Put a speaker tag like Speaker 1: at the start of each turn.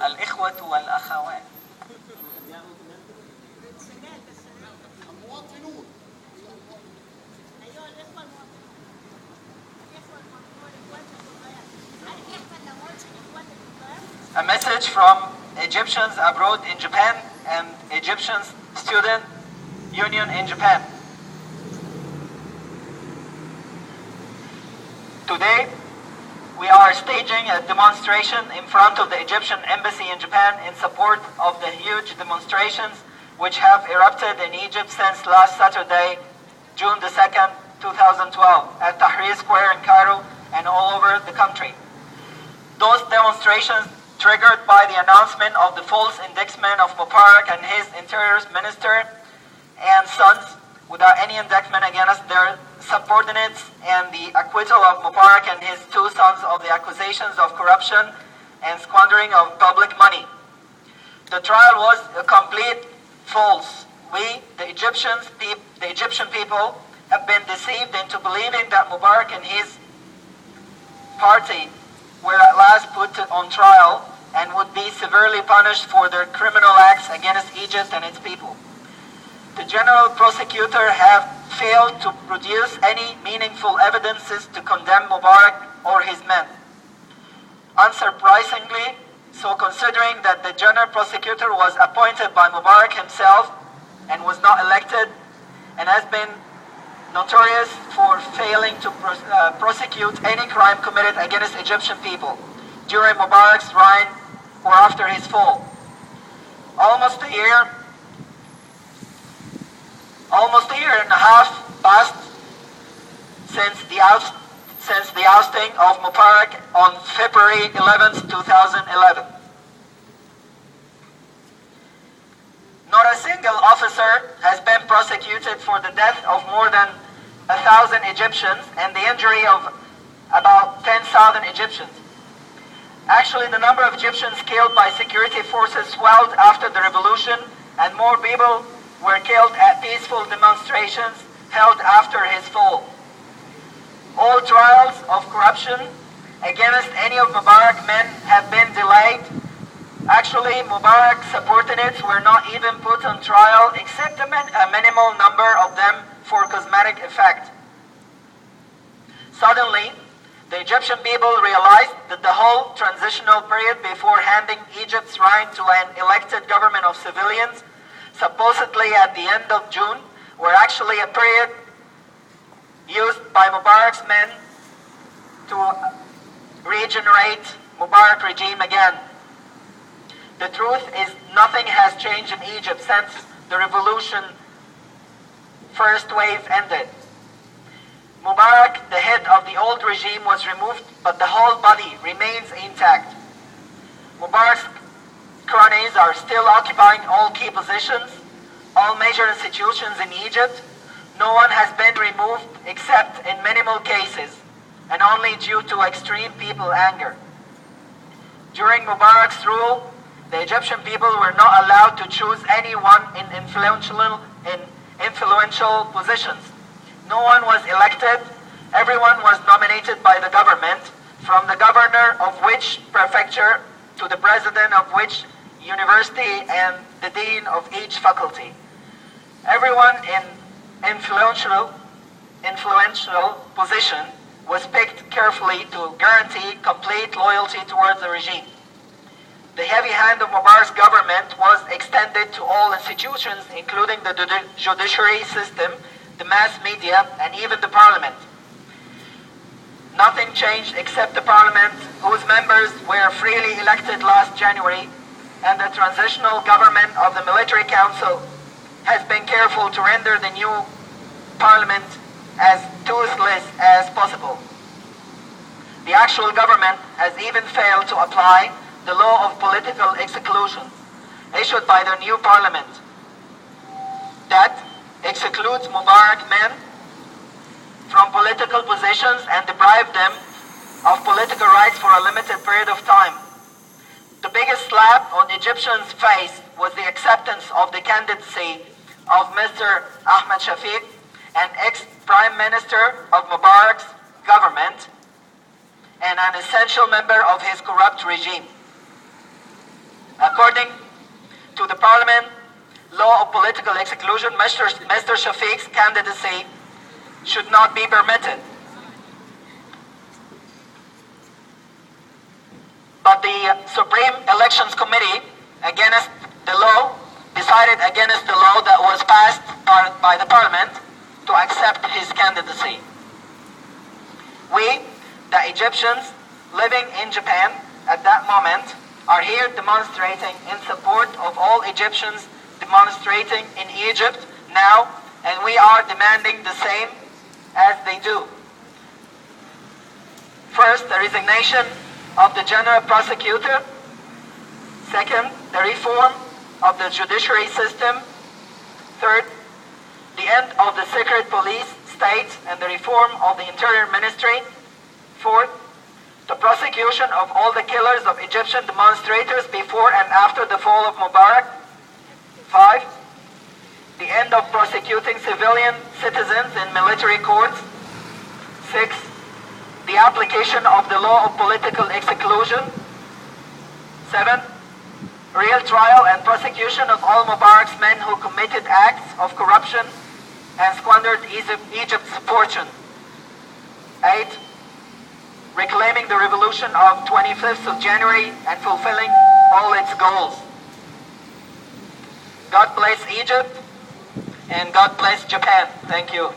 Speaker 1: الإخوة والأخوات. A message from Egyptians abroad in Japan and Egyptian Student Union in Japan. Today, we are staging a demonstration in front of the Egyptian Embassy in Japan in support of the huge demonstrations which have erupted in Egypt since last Saturday, June the 2nd, 2012, at Tahrir Square in Cairo and all over the country. Those demonstrations triggered by the announcement of the false indictment of Mubarak and his interior minister and sons without any indictment against their subordinates, and the acquittal of Mubarak and his two sons of the accusations of corruption and squandering of public money. The trial was a complete false. We, the Egyptian people, have been deceived into believing that Mubarak and his party were at last put on trial and would be severely punished for their criminal acts against Egypt and its people. The general prosecutor have failed to produce any meaningful evidences to condemn Mubarak or his men. Unsurprisingly, so considering that the general prosecutor was appointed by Mubarak himself and was not elected and has been notorious for failing to prosecute any crime committed against Egyptian people during Mubarak's reign or after his fall. Almost a year and a half passed since the ousting of Mubarak on February 11th, 2011. Not a single officer has been prosecuted for the death of more than 1,000 Egyptians and the injury of about 10,000 Egyptians. Actually, the number of Egyptians killed by security forces swelled after the revolution, and more people were killed at peaceful demonstrations held after his fall. All trials of corruption against any of Mubarak's men have been delayed. Actually, Mubarak's subordinates were not even put on trial, except a minimal number of them for cosmetic effect. Suddenly, the Egyptian people realized that the whole transitional period before handing Egypt's reign to an elected government of civilians, supposedly at the end of June, were actually a period used by Mubarak's men to regenerate Mubarak regime again. The truth is, nothing has changed in Egypt since the revolution first wave ended. Mubarak, the head of the old regime, was removed, but the whole body remains intact. Mubarak's cronies are still occupying all key positions, all major institutions in Egypt. No one has been removed except in minimal cases, and only due to extreme people anger. During Mubarak's rule, the Egyptian people were not allowed to choose anyone in influential positions. No one was elected. Everyone was nominated by the government, from the governor of which prefecture to the president of which university and the dean of each faculty. Everyone in influential position was picked carefully to guarantee complete loyalty towards the regime. The heavy hand of Mubarak's government was extended to all institutions, including the judiciary system, the mass media, and even the parliament. Nothing changed except the parliament, whose members were freely elected last January, and the transitional government of the military council has been careful to render the new parliament as toothless as possible. The actual government has even failed to apply the law of political exclusion issued by the new parliament that excludes Mubarak men from political positions and deprive them of political rights for a limited period of time. The biggest slap on Egyptians' face was the acceptance of the candidacy of Mr. Ahmed Shafiq, an ex-prime minister of Mubarak's government and an essential member of his corrupt regime. According to the parliament law of political exclusion, Mr. Shafiq's candidacy should not be permitted. But the Supreme Elections Committee, against the law, decided against the law that was passed by the parliament to accept his candidacy. We, the Egyptians living in Japan at that moment, are here demonstrating in support of all Egyptians demonstrating in Egypt now, and we are demanding the same as they do. First, the resignation of the general prosecutor. Second, the reform of the judiciary system. Third, the end of the secret police state and the reform of the interior ministry. Fourth, the prosecution of all the killers of Egyptian demonstrators before and after the fall of Mubarak. 5, the end of prosecuting civilian citizens in military courts. 6, the application of the law of political exclusion. 7, real trial and prosecution of all Mubarak's men who committed acts of corruption and squandered Egypt's fortune. 8, reclaiming the revolution of 25th of January and fulfilling all its goals. God bless Egypt and God bless Japan. Thank you.